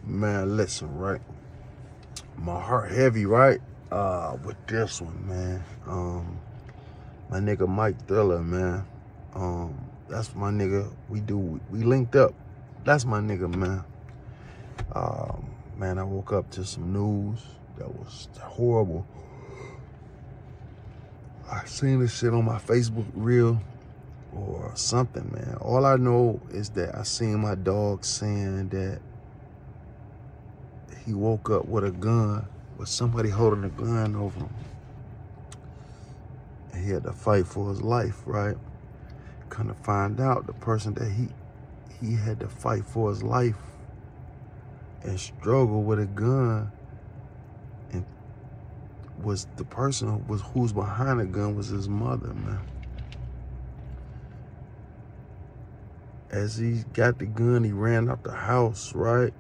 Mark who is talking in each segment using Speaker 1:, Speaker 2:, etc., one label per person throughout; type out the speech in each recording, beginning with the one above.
Speaker 1: Man, listen, right? My heart heavy, right? With this one, man. My nigga Mike Thriller, man. That's my nigga. We linked up. That's my nigga, man. Man, I woke up to some news that was horrible. I seen this shit on my Facebook reel or something, man. All I know is that I seen my dog saying that he woke up with a gun, with somebody holding a gun over him. And he had to fight for his life, right? Come to find out, the person that he had to fight for his life and struggle with a gun, and was the person who's behind the gun was his mother, man. As he got the gun, he ran out the house, right?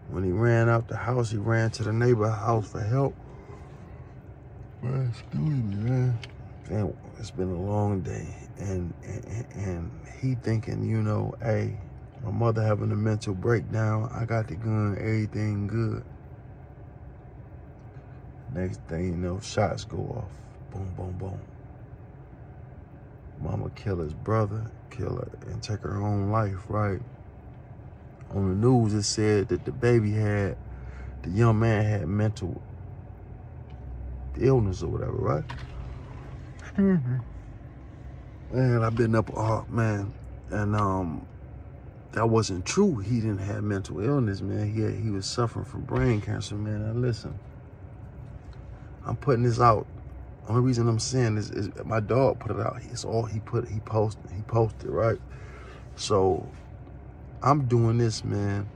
Speaker 1: When he ran out the house, he ran to the neighbor's house for help. Man, excuse me, man. Damn, it's been a long day. And he thinking, you know, hey, my mother having a mental breakdown. I got the gun, everything good. Next thing you know, shots go off. Boom, boom, boom. Mama kill his brother, kill her, and take her own life, right? On the news, it said that the young man had mental illness or whatever, right? Man, I've been up, man, and that wasn't true. He didn't have mental illness, man. He was suffering from brain cancer, man. Now listen, I'm putting this out. Only reason I'm saying this is my dog put it out. It's all he posted, right? So I'm doing this, man,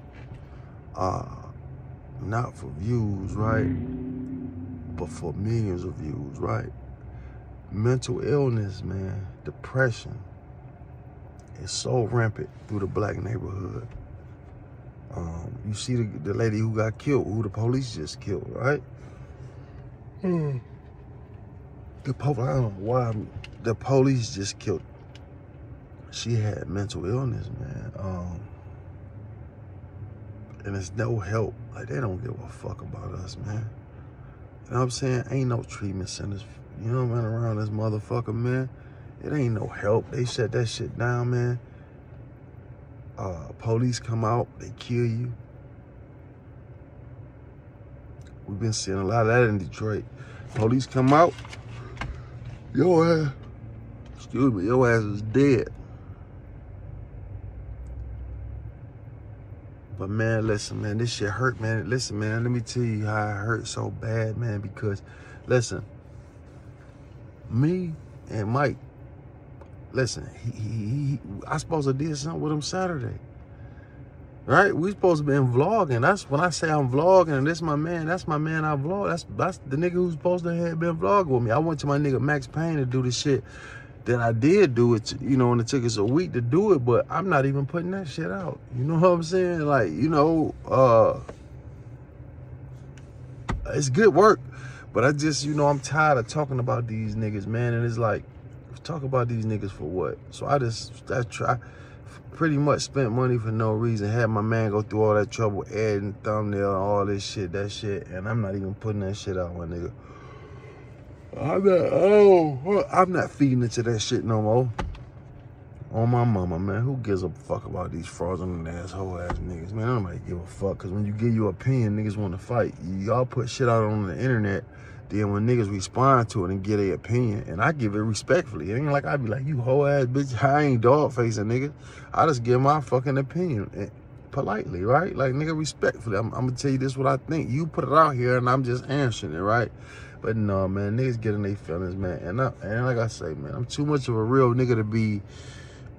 Speaker 1: not for views, right? But for millions of views, right? Mental illness, man, depression is so rampant through the black neighborhood. You see the lady who got killed, who the police just killed, right? I don't know why the police just killed her. She had mental illness, man. And it's no help. Like, they don't give a fuck about us, man. You know what I'm saying? Ain't no treatment centers, you know, man, around this motherfucker, man. It ain't no help. They shut that shit down, man. Police come out, they kill you. We've been seeing a lot of that in Detroit. Police come out, your ass is dead. But man, listen, man, this shit hurt, man. Listen, man, let me tell you how it hurt so bad, man, because, listen, me and Mike, listen, I supposed to did something with him Saturday, right? We supposed to been vlogging. That's when I say I'm vlogging, and that's my man I vlog. That's the nigga who's supposed to have been vlogging with me. I went to my nigga Max Payne to do the shit that I did do it, you know, and it took us a week to do it, but I'm not even putting that shit out. You know what I'm saying? Like, you know, it's good work, but I just, you know, I'm tired of talking about these niggas, man, and it's like, talk about these niggas for what? So I pretty much spent money for no reason, had my man go through all that trouble, adding thumbnail and all this shit, that shit, and I'm not even putting that shit out, my nigga. I'm not feeding into that shit no more. On my mama, man. Who gives a fuck about these fraudulent asshole ass niggas, man? Nobody give a fuck, because when you give your opinion, niggas want to fight. Y'all put shit out on the internet, then when niggas respond to it and get their opinion, and I give it respectfully. It ain't like I be like, you hoe ass bitch, I ain't dog facing niggas. I just give my fucking opinion politely, right? Like, nigga, respectfully. I'm gonna tell you this what I think. You put it out here and I'm just answering it, right? But no, man, niggas getting their feelings, man. And like I say, man, I'm too much of a real nigga to be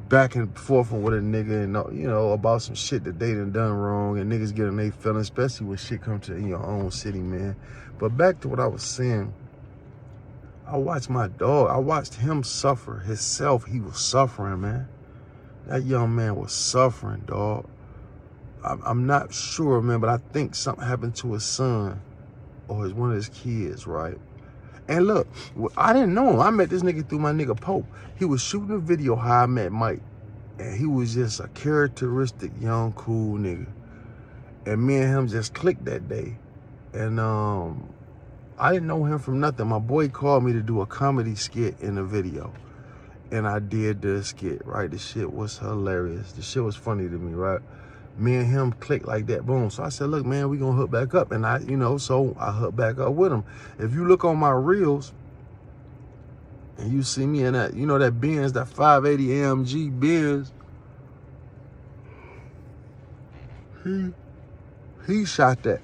Speaker 1: back and forth with a nigga and, you know, about some shit that they done wrong, and niggas getting their feelings, especially when shit come to in your own city, man. But back to what I was saying, I watched my dog, I watched him suffer himself. He was suffering, man. That young man was suffering, dog. I'm not sure, man, but I think something happened to his son or one of his kids, right? And look, I didn't know him. I met this nigga through my nigga Pope. He was shooting a video how I met Mike. And he was just a characteristic young, cool nigga. And me and him just clicked that day. And I didn't know him from nothing. My boy called me to do a comedy skit in a video. And I did the skit, right? The shit was hilarious. The shit was funny to me, right? Me and him clicked like that, boom. So I said, look, man, we gonna hook back up. And so I hooked back up with him. If you look on my reels, and you see me in that, that Benz, that 580 AMG Benz, he shot that.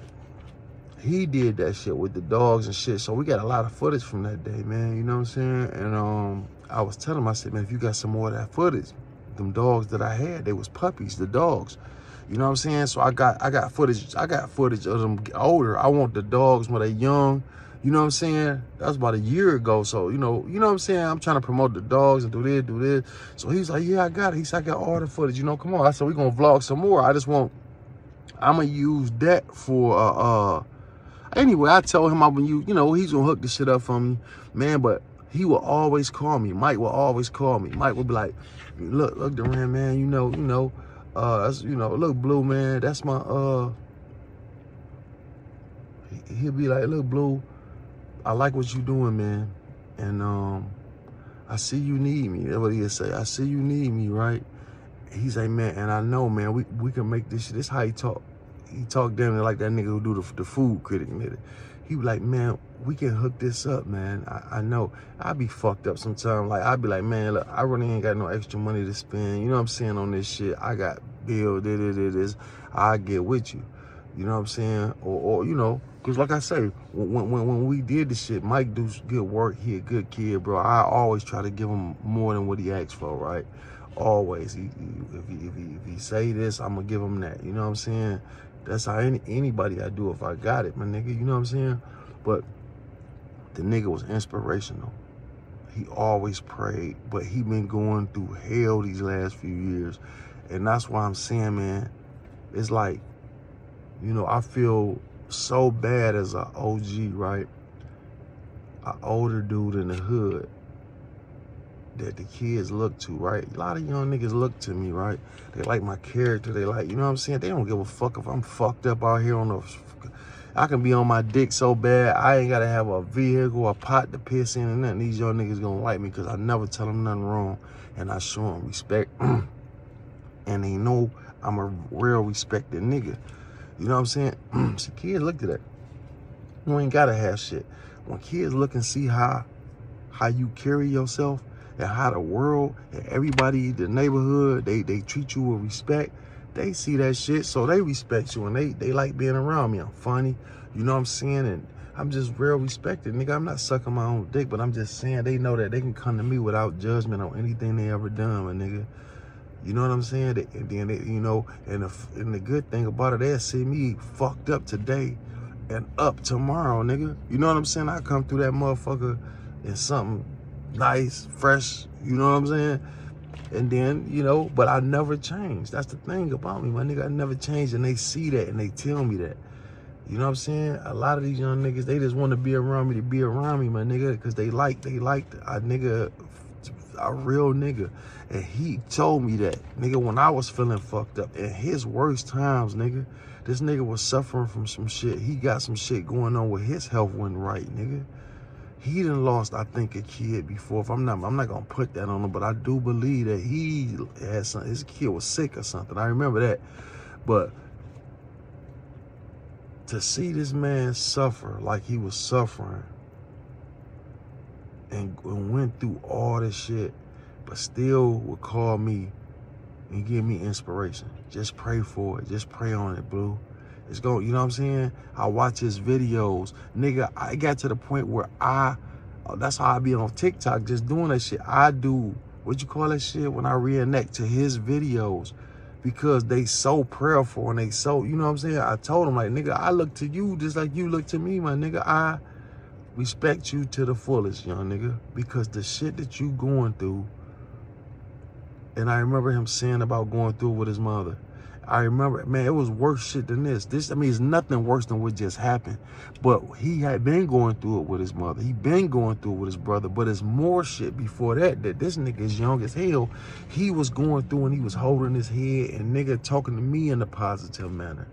Speaker 1: He did that shit with the dogs and shit. So we got a lot of footage from that day, man. You know what I'm saying? And I was telling him, I said, man, if you got some more of that footage, them dogs that I had, they was puppies, the dogs. You know what I'm saying? So I got footage. I got footage of them older. I want the dogs when they young. You know what I'm saying? That was about a year ago. So, you know what I'm saying? I'm trying to promote the dogs and do this. So he's like, yeah, I got it. He said, I got all the footage. Come on. I said, we're going to vlog some more. I'm going to use that for, anyway, I told him I'm going to use, he's going to hook the shit up for me, man. But he will always call me. Mike will always call me. Mike will be like, look, Duran, man, that's, look, Blue, man, that's my, he'll be like, look, Blue, I like what you doing, man. And I see you need me. That's what he'll say. I see you need me, right? He's like, man, and I know, man, we can make this shit. This how he talk. He talk damn near like that nigga who do the food critic nigga. He be like, man, we can hook this up, man. I know. I be fucked up sometimes. Like, I be like, man, look, I really ain't got no extra money to spend. You know what I'm saying, on this shit. I got bill, this. I get with you. You know what I'm saying? Or because like I say, when we did the shit, Mike do good work. He a good kid, bro. I always try to give him more than what he asks for, right? Always. If he say this, I'm going to give him that. You know what I'm saying? That's how anybody I do if I got it, my nigga. You know what I'm saying? But the nigga was inspirational. He always prayed, but he been going through hell these last few years. And that's why I'm saying, man, it's like, I feel so bad as an OG, right? An older dude in the hood that the kids look to, right? A lot of young niggas look to me, right? They like my character. They like, you know what I'm saying? They don't give a fuck if I'm fucked up out here on the... I can be on my dick so bad, I ain't got to have a vehicle, a pot to piss in and nothing. These young niggas gonna like me because I never tell them nothing wrong. And I show them respect. And they know I'm a real respected nigga. You know what I'm saying? See, kids look at that. You ain't gotta have shit. When kids look and see how you carry yourself and how the world and everybody, the neighborhood, they treat you with respect, they see that shit, so they respect you and they like being around me. I'm funny, you know what I'm saying? And I'm just real respected, nigga. I'm not sucking my own dick, but I'm just saying they know that they can come to me without judgment on anything they ever done, my nigga. You know what I'm saying? And then, and the good thing about it, they'll see me fucked up today and up tomorrow, nigga. You know what I'm saying? I come through that motherfucker in something nice, fresh, you know what I'm saying? And then, but I never changed. That's the thing about me, my nigga. I never changed, and they see that, and they tell me that. You know what I'm saying? A lot of these young niggas, they just want to be around me to be around me, my nigga, because they like a nigga, a real nigga. And he told me that, nigga, when I was feeling fucked up, in his worst times, nigga, this nigga was suffering from some shit. He got some shit going on with his health wasn't right, nigga. He done lost, I think, a kid before. I'm not gonna put that on him, but I do believe that he had some, his kid was sick or something. I remember that. But to see this man suffer like he was suffering and went through all this shit, but still would call me and give me inspiration. Just pray for it. Just pray on it, Blue. It's going, you know what I'm saying? I watch his videos. Nigga, I got to the point where that's how I be on TikTok, just doing that shit. I do, what you call that shit, when I reenact to his videos, because they so prayerful and they so, you know what I'm saying? I told him, like, nigga, I look to you just like you look to me, my nigga. I respect you to the fullest, young nigga, because the shit that you going through, and I remember him saying about going through with his mother, I remember, man, it was worse shit than this. I mean, it's nothing worse than what just happened. But he had been going through it with his mother. He been going through it with his brother. But it's more shit before that this nigga is young as hell. He was going through and he was holding his head and nigga talking to me in a positive manner.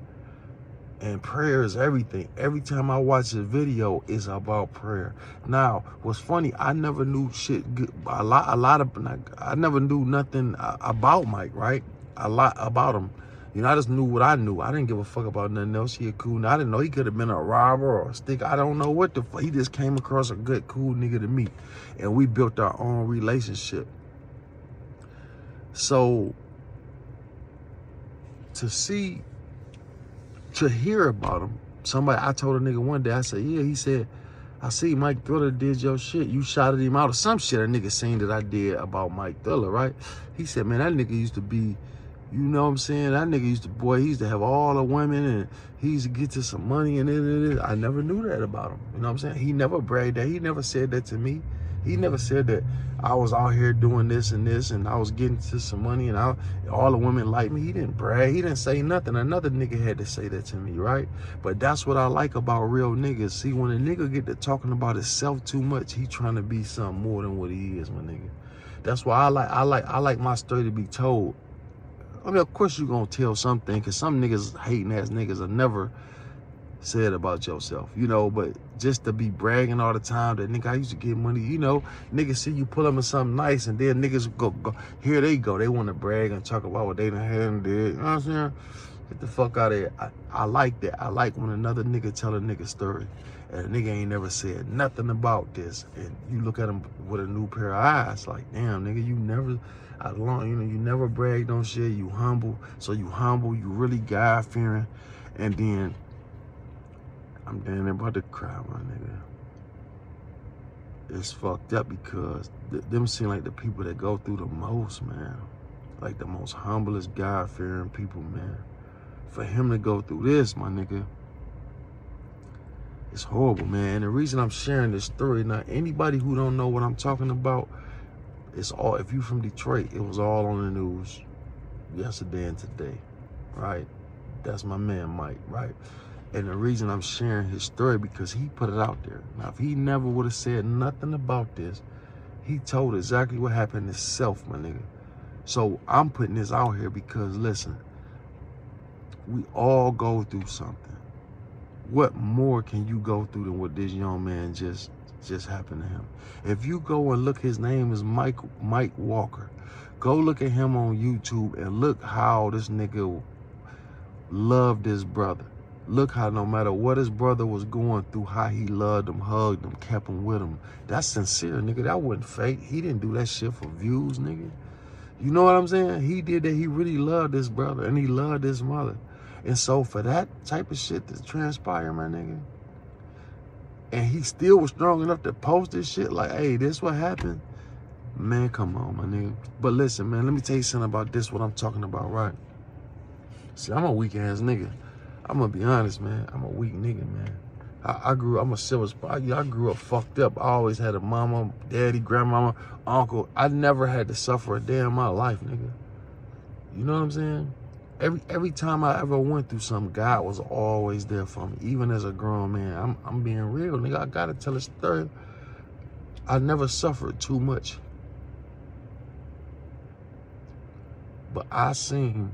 Speaker 1: And prayer is everything. Every time I watch a video, it's about prayer. Now, what's funny, I never knew shit good. I never knew nothing about Mike, right? A lot about him. You know, I just knew what I knew. I didn't give a fuck about nothing else. He a cool. I didn't know he could have been a robber or a stick. I don't know what the fuck. He just came across a good, cool nigga to me. And we built our own relationship. So, to hear about him, I told a nigga one day, I said, yeah, he said, I see Mike Thriller did your shit. You shouted him out or some shit a nigga seen that I did about Mike Thriller, right? He said, man, that nigga used to be, you know what I'm saying? That nigga used to have all the women and he used to get to some money and I never knew that about him. You know what I'm saying? He never bragged that. He never said that to me. He never said that I was out here doing this and I was getting to some money and all the women liked me. He didn't brag. He didn't say nothing. Another nigga had to say that to me, right? But that's what I like about real niggas. See, when a nigga get to talking about himself too much, he trying to be something more than what he is, my nigga. That's why I like my story to be told. I mean, of course you gonna tell something, because some niggas, hating ass niggas, are never said about yourself, you know, but just to be bragging all the time that nigga, I used to get money, you know, niggas see you pull up in something nice and then niggas go here they go. They want to brag and talk about what they done had and did. You know what I'm saying? Get the fuck out of here. I like that. I like when another nigga tell a nigga story and a nigga ain't never said nothing about this. And you look at him with a new pair of eyes like, damn, nigga, you never, you never bragged on shit. You humble. So you humble, you really God-fearing. And then I'm damn near about to cry, my nigga. It's fucked up because them seem like the people that go through the most, man. Like the most humblest, God-fearing people, man. For him to go through this, my nigga, it's horrible, man. And the reason I'm sharing this story, now anybody who don't know what I'm talking about, it's all, if you from Detroit, it was all on the news yesterday and today, right? That's my man, Mike, right? And the reason I'm sharing his story, because he put it out there. Now, if he never would have said nothing about this, he told exactly what happened himself, my nigga. So I'm putting this out here because, listen, we all go through something. What more can you go through than what this young man just happened to him? If you go and look, his name is Mike Walker. Go look at him on YouTube and look how this nigga loved his brother. Look how no matter what his brother was going through, how he loved him, hugged him, kept him with him. That's sincere, nigga. That wasn't fake. He didn't do that shit for views, nigga. You know what I'm saying? He did that. He really loved his brother and he loved his mother. And so for that type of shit to transpire, my nigga, and he still was strong enough to post this shit like, hey, this what happened? Man, come on, my nigga. But listen, man, let me tell you something about this, what I'm talking about, right? See, I'm a weak-ass nigga. I'm gonna be honest, man. I'm a weak nigga, man. I'm a silver spot. I grew up fucked up. I always had a mama, daddy, grandmama, uncle. I never had to suffer a day in my life, nigga. You know what I'm saying? Every time I ever went through something, God was always there for me, even as a grown man. I'm being real, nigga. I gotta tell a story. I never suffered too much. But I've seen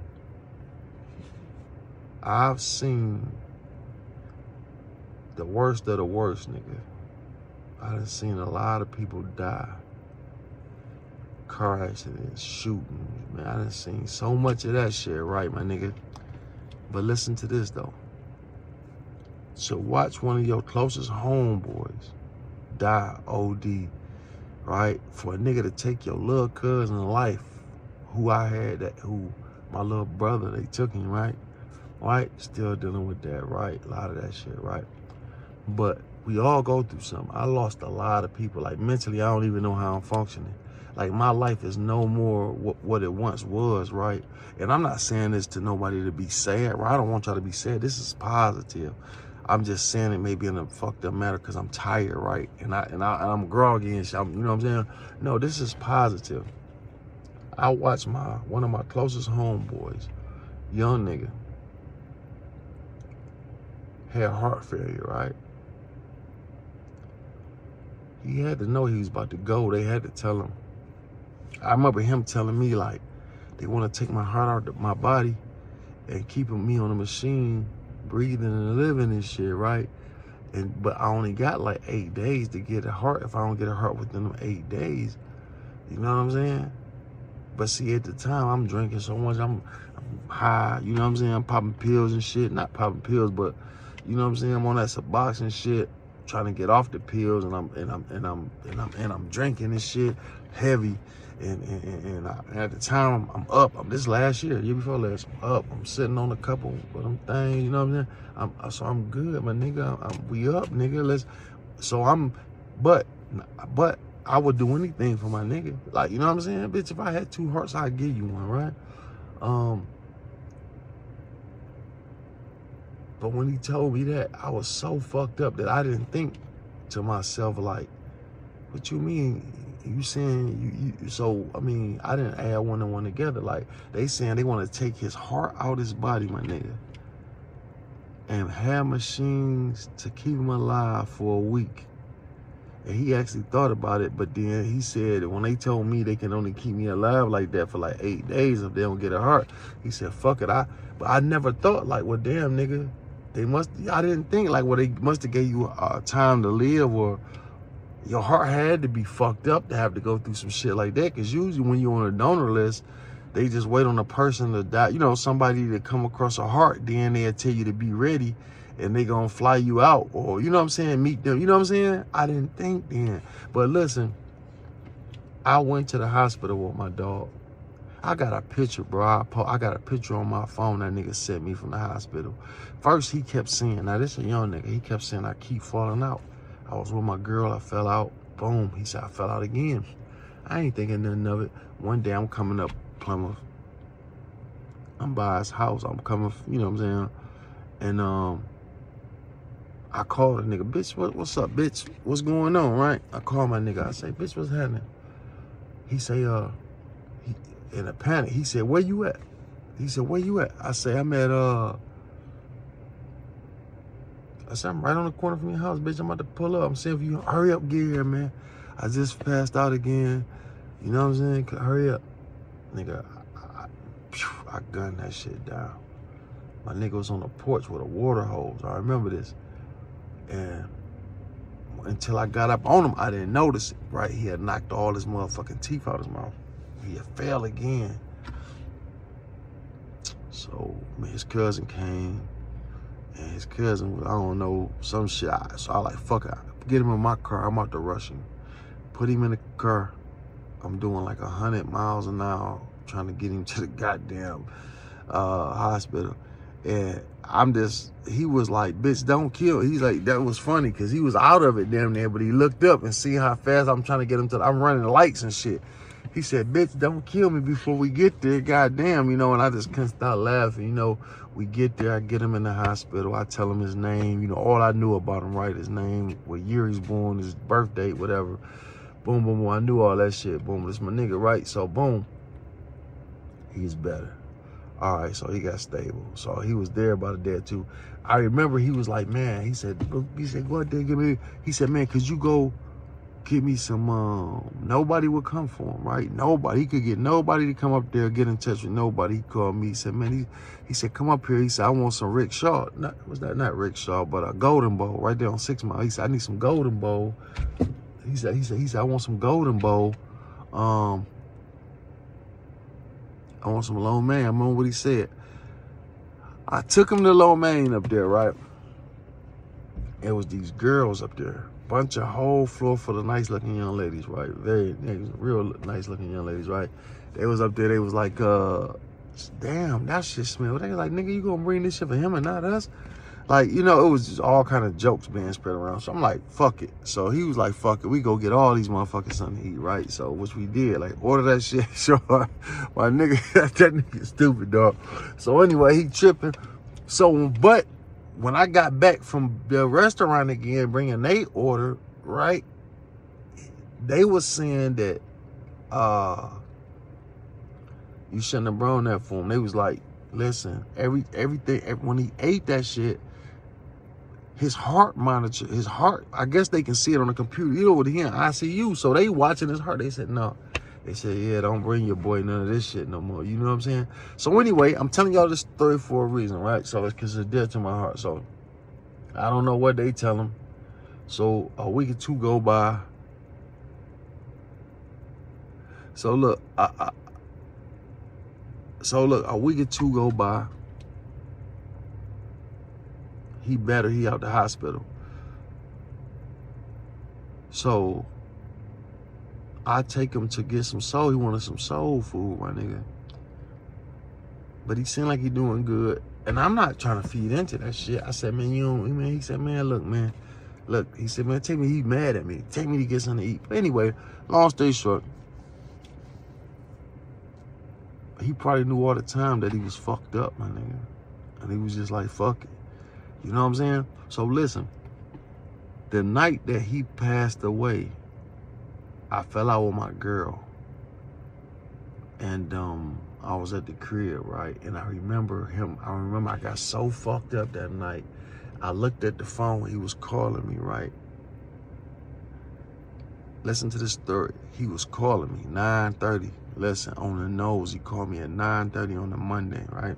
Speaker 1: the worst of the worst, nigga. I done seen a lot of people die. Car accidents, shootings, man. I done seen so much of that shit, right, my nigga? But listen to this, though. So watch one of your closest homeboys die OD, right? For a nigga to take your little cousin's life, who my little brother, they took him, right? Right? Still dealing with that, right? A lot of that shit, right? But we all go through something. I lost a lot of people. Like, mentally, I don't even know how I'm functioning. Like, my life is no more what it once was, right? And I'm not saying this to nobody to be sad, right? I don't want y'all to be sad. This is positive. I'm just saying it maybe in a fucked up matter because I'm tired, right? And I'm groggy and shit. You know what I'm saying? No, this is positive. I watched one of my closest homeboys young nigga, had heart failure, right? He had to know he was about to go. They had to tell him. I remember him telling me, like, they want to take my heart out of my body and keeping me on a machine, breathing and living and shit, right? But I only got like 8 days to get a heart. If I don't get a heart within them 8 days, you know what I'm saying? But see, at the time, I'm drinking so much, I'm high, you know what I'm saying? I'm popping pills and shit. Not popping pills, but you know what I'm saying? I'm on that Suboxone shit, trying to get off the pills, and I'm drinking this shit heavy. And at the time, I'm up. This last year before last, I'm up. I'm sitting on a couple of them things, you know what I'm saying? So I'm good, my nigga. We up, nigga. But I would do anything for my nigga. Like, you know what I'm saying? Bitch, if I had 2 hearts, I'd give you one, right? But when he told me that, I was so fucked up that I didn't think to myself, like, what you mean? You saying you so, I mean, I didn't add one and one together. Like, they saying they want to take his heart out his body, my nigga, and have machines to keep him alive for a week. And he actually thought about it, but then he said when they told me they can only keep me alive like that for like 8 days if they don't get a heart, he said, fuck it. But I never thought, like, well, damn, nigga, I didn't think, like, well, they must have gave you time to live, or your heart had to be fucked up to have to go through some shit like that. Because usually when you're on a donor list, they just wait on a person to die, you know, somebody to come across a heart, then they'll tell you to be ready, and they gonna fly you out, or, you know what I'm saying, meet them, you know what I'm saying? I didn't think then. But listen, I went to the hospital with my dog. I got a picture, bro. I got a picture on my phone that nigga sent me from the hospital. First, he kept saying, now this a young nigga, he kept saying, I keep falling out. I was with my girl, I fell out. Boom, he said, I fell out again. I ain't thinking nothing of it. One day, I'm coming up Plymouth. I'm by his house. I'm coming, you know what I'm saying? And I called a nigga, bitch, what's up, bitch? What's going on, right? I call my nigga, I say, bitch, what's happening? He say, in a panic, he said, where you at? He said, where you at? I say, I'm right on the corner from your house, bitch. I'm about to pull up. I'm saying, if you hurry up, get here, man. I just passed out again. You know what I'm saying? Hurry up. Nigga, I gunned that shit down. My nigga was on the porch with a water hose. I remember this. And until I got up on him, I didn't notice it, right? He had knocked all his motherfucking teeth out his mouth. He had fell again. So his cousin came, and his cousin, I don't know, some shit. So I like, fuck it, get him in my car. I'm out to rush him. Put him in the car. I'm doing like 100 miles an hour, trying to get him to the goddamn hospital. And he was like, bitch, don't kill. He's like, that was funny, because he was out of it damn near, but he looked up and see how fast I'm trying to get him to, I'm running lights and shit. He said, bitch, don't kill me before we get there, goddamn, you know, and I just couldn't stop laughing, you know. We get there, I get him in the hospital, I tell him his name, you know, all I knew about him, right? His name, what year he's born, his birth date, whatever. Boom, boom, boom, I knew all that shit. Boom, this my nigga, right? So, boom, he's better. All right, so he got stable. So he was there about a day or two. I remember he was like, man, he said, go out there, give me, he said, man, could you go get me some, nobody would come for him, right? Nobody, he could get nobody to come up there, get in touch with nobody. He called me, he said, man, he said, come up here. He said, I want some rickshaw. Not rickshaw, but a Golden Bowl right there on 6 Mile. He said, I need some Golden Bowl. He said, I want some Golden Bowl. I want some Lo Mein. I remember what he said. I took him to Lo Mein up there, right? It was these girls up there. Bunch of whole floor full of nice looking young ladies, right? Real nice looking young ladies, right? They was up there, they was like, damn, that shit smell. They was like, nigga, you gonna bring this shit for him and not us? Like, you know, it was just all kind of jokes being spread around. So I'm like, fuck it. So he was like, fuck it. We go get all these motherfuckers something to eat, right? So, which we did. Like, order that shit. Sure. My nigga, that nigga stupid, dog. So anyway, he tripping. So, but when I got back from the restaurant again, bringing they order, right? They was saying that, you shouldn't have brought that for him. They was like, Listen, everything, when he ate that shit, his heart monitor, his heart, I guess they can see it on the computer. You know what, he in ICU, so they watching his heart. They said, no. They said, yeah, don't bring your boy none of this shit no more. You know what I'm saying? So anyway, I'm telling y'all this story for a reason, right? So it's because it's dear to my heart. So I don't know what they tell him. So a week or two go by. So look, a week or two go by. He better, he out the hospital. So I take him to get some soul. He wanted some soul food, my nigga. But he seemed like he doing good. And I'm not trying to feed into that shit. I said, man, you don't, man. He said, man, look, man. Look, he said, man, take me, he mad at me. Take me to get something to eat. But anyway, long story short, he probably knew all the time that he was fucked up, my nigga. And he was just like, fuck it. You know what I'm saying? So listen, the night that he passed away, I fell out with my girl. And I was at the crib, right? And I remember I got so fucked up that night. I looked at the phone, he was calling me, right? Listen to this story. He was calling me, 9:30. Listen, on the nose, he called me at 9:30 on the Monday, right?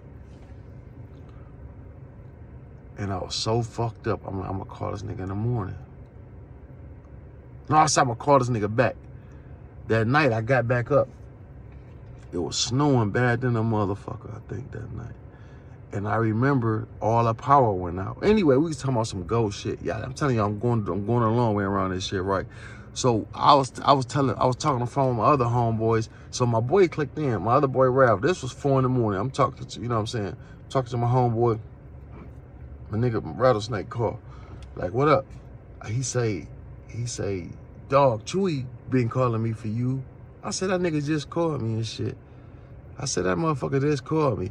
Speaker 1: And I was so fucked up, I'm gonna call this nigga in the morning. No, I said I'm gonna call this nigga back. That night, I got back up. It was snowing bad than a motherfucker, I think, that night. And I remember all the power went out. Anyway, we was talking about some ghost shit. Yeah, I'm telling you, I'm going a long way around this shit, right? So I was talking on the phone with my other homeboys. So my boy clicked in, my other boy Ralph. This was 4 in the morning. I'm talking to, you know what I'm saying? Talking to my homeboy, my nigga Rattlesnake call. Like, what up? He say, dog, Chewy been calling me for you. I said, that nigga just called me and shit. I said, that motherfucker just called me.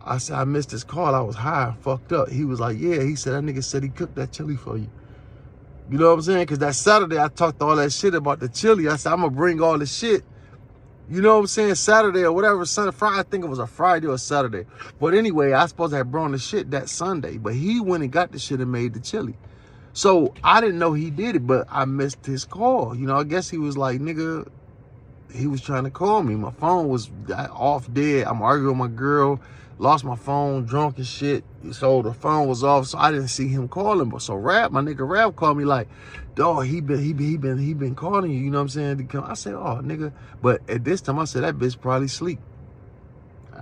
Speaker 1: I said, I missed his call. I was high, fucked up. He was like, yeah. He said, that nigga said he cooked that chili for you. You know what I'm saying? Because that Saturday, I talked all that shit about the chili. I said, I'm going to bring all the shit. You know what I'm saying? Saturday or whatever, Sunday, Friday. I think it was a Friday or a Saturday. But anyway, I supposed to have brought the shit that Sunday. But he went and got the shit and made the chili. So I didn't know he did it, but I missed his call. You know, I guess he was like, nigga, he was trying to call me. My phone was off dead. I'm arguing with my girl. Lost my phone, drunk and shit. So the phone was off, so I didn't see him calling. But so my nigga Rap called me like, dog, he been calling you, you know what I'm saying? To come. I said, oh, nigga. But at this time, I said, that bitch probably sleep.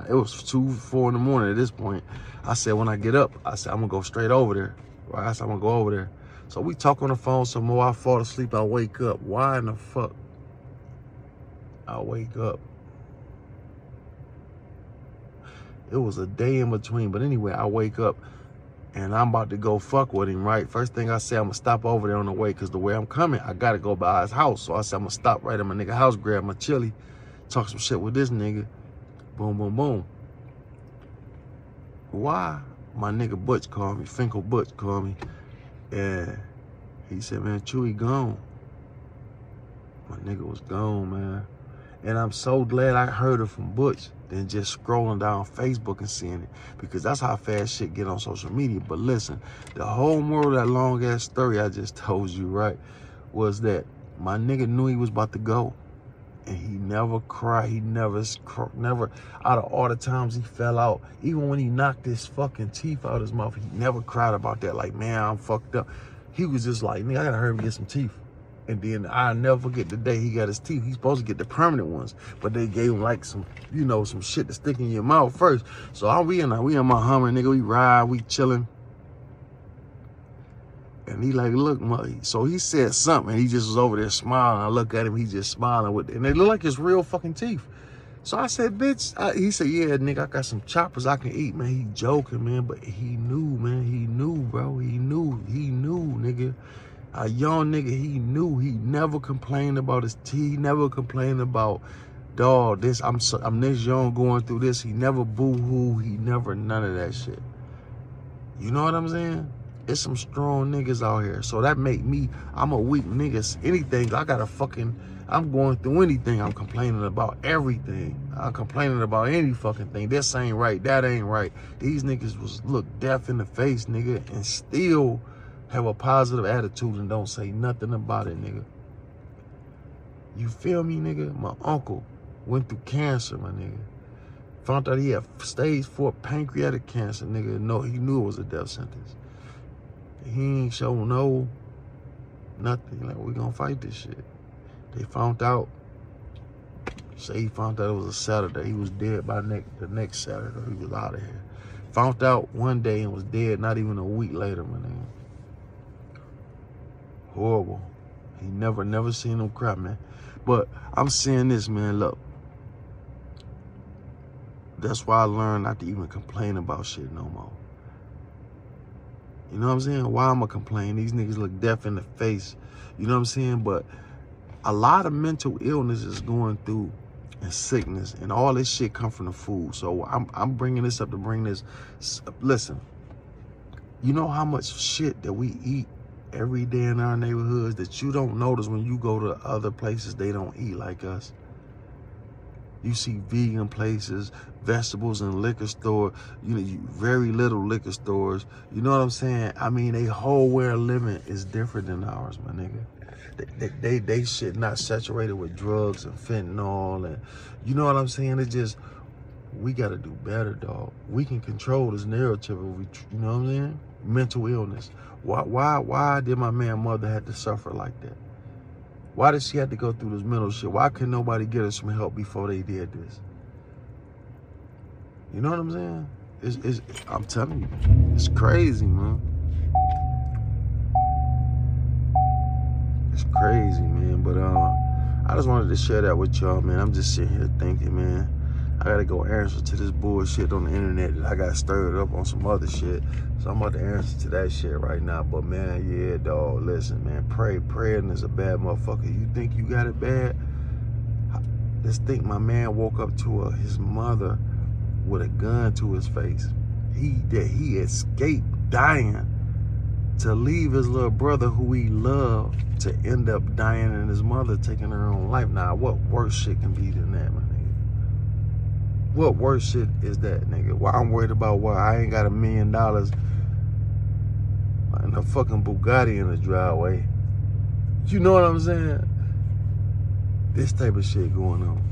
Speaker 1: It was 2, 4 in the morning at this point. I said, when I get up, I said, I'm gonna go straight over there. Right? I said, I'm gonna go over there. So we talk on the phone some more. I fall asleep, I wake up. Why in the fuck? I wake up. It was a day in between, but anyway, I wake up and I'm about to go fuck with him, right? First thing I say, I'm gonna stop over there on the way, because the way I'm coming, I gotta go by his house. So I said, I'm gonna stop right at my nigga house, grab my chili, talk some shit with this nigga. Boom, boom, boom. Why? My nigga Butch called me, Finkel Butch called me, and he said, man, Chewy gone. My nigga was gone, man. And I'm so glad I heard it from Butch than just scrolling down Facebook and seeing it, because that's how fast shit get on social media. But listen, the whole moral of that long ass story I just told you, right, was that my nigga knew he was about to go, and he never cried. He never, out of all the times he fell out, even when he knocked his fucking teeth out his mouth, he never cried about that. Like, man, I'm fucked up. He was just like, nigga, I gotta hurry up and get some teeth. And then I'll never forget the day he got his teeth. He's supposed to get the permanent ones, but they gave him like some, you know, some shit to stick in your mouth first. So we in my Hummer, nigga, we ride, we chilling. And he like, look, so he said something, and he just was over there smiling. I look at him, he just smiling with it, and they look like his real fucking teeth. So I said, bitch, he said, yeah, nigga, I got some choppers I can eat, man. He joking, man, but he knew, man. He knew, bro. He knew, nigga. A young nigga, he knew. He never complained about his teeth. He never complained about, dog, this, I'm this young going through this. He never boo-hoo. He never none of that shit. You know what I'm saying? It's some strong niggas out here. So that make me, I'm a weak nigga. Anything, I'm going through anything. I'm complaining about everything. I'm complaining about any fucking thing. This ain't right. That ain't right. These niggas was look deaf in the face, nigga, and still have a positive attitude and don't say nothing about it, nigga. You feel me, nigga? My uncle went through cancer, my nigga. Found out he had stage 4 pancreatic cancer, nigga. No, he knew it was a death sentence. He ain't show no nothing. Like, we gonna fight this shit. They found out. Say he found out it was a Saturday. He was dead by the next Saturday. He was out of here. Found out one day and was dead not even a week later, my nigga. Horrible. He never seen him cry, man. But I'm saying this, man, look. That's why I learned not to even complain about shit no more. You know what I'm saying? Why am I complaining? These niggas look deaf in the face. You know what I'm saying? But a lot of mental illness is going through and sickness, and all this shit come from the food. So I'm bringing this up to bring this. Listen, you know how much shit that we eat every day in our neighborhoods that you don't notice when you go to other places they don't eat like us? You see vegan places, vegetables in liquor store, very little liquor stores. You know what I'm saying? I mean, they whole way of living is different than ours, my nigga. They shit not saturated with drugs and fentanyl, and you know what I'm saying? It's just, we gotta do better, dog. We can control this narrative if we, you know what I'm saying? Mental illness. Why did my man mother have to suffer like that? Why did she have to go through this mental shit? Why couldn't nobody get her some help before they did this? You know what I'm saying? I'm telling you, it's crazy, man. It's crazy, man. But I just wanted to share that with y'all, man. I'm just sitting here thinking, man, I gotta go answer to this bullshit on the internet that I got stirred up on some other shit. So I'm about to answer to that shit right now. But man, yeah, dog, listen, man, praying is a bad motherfucker. You think you got it bad? Just think my man woke up to his mother with a gun to his face. He escaped dying to leave his little brother who he loved to end up dying and his mother taking her own life. Now, what worse shit can be than that, my nigga? What worse shit is that, nigga? Why I'm worried about what? I ain't got $1 million and a fucking Bugatti in the driveway. You know what I'm saying? This type of shit going on.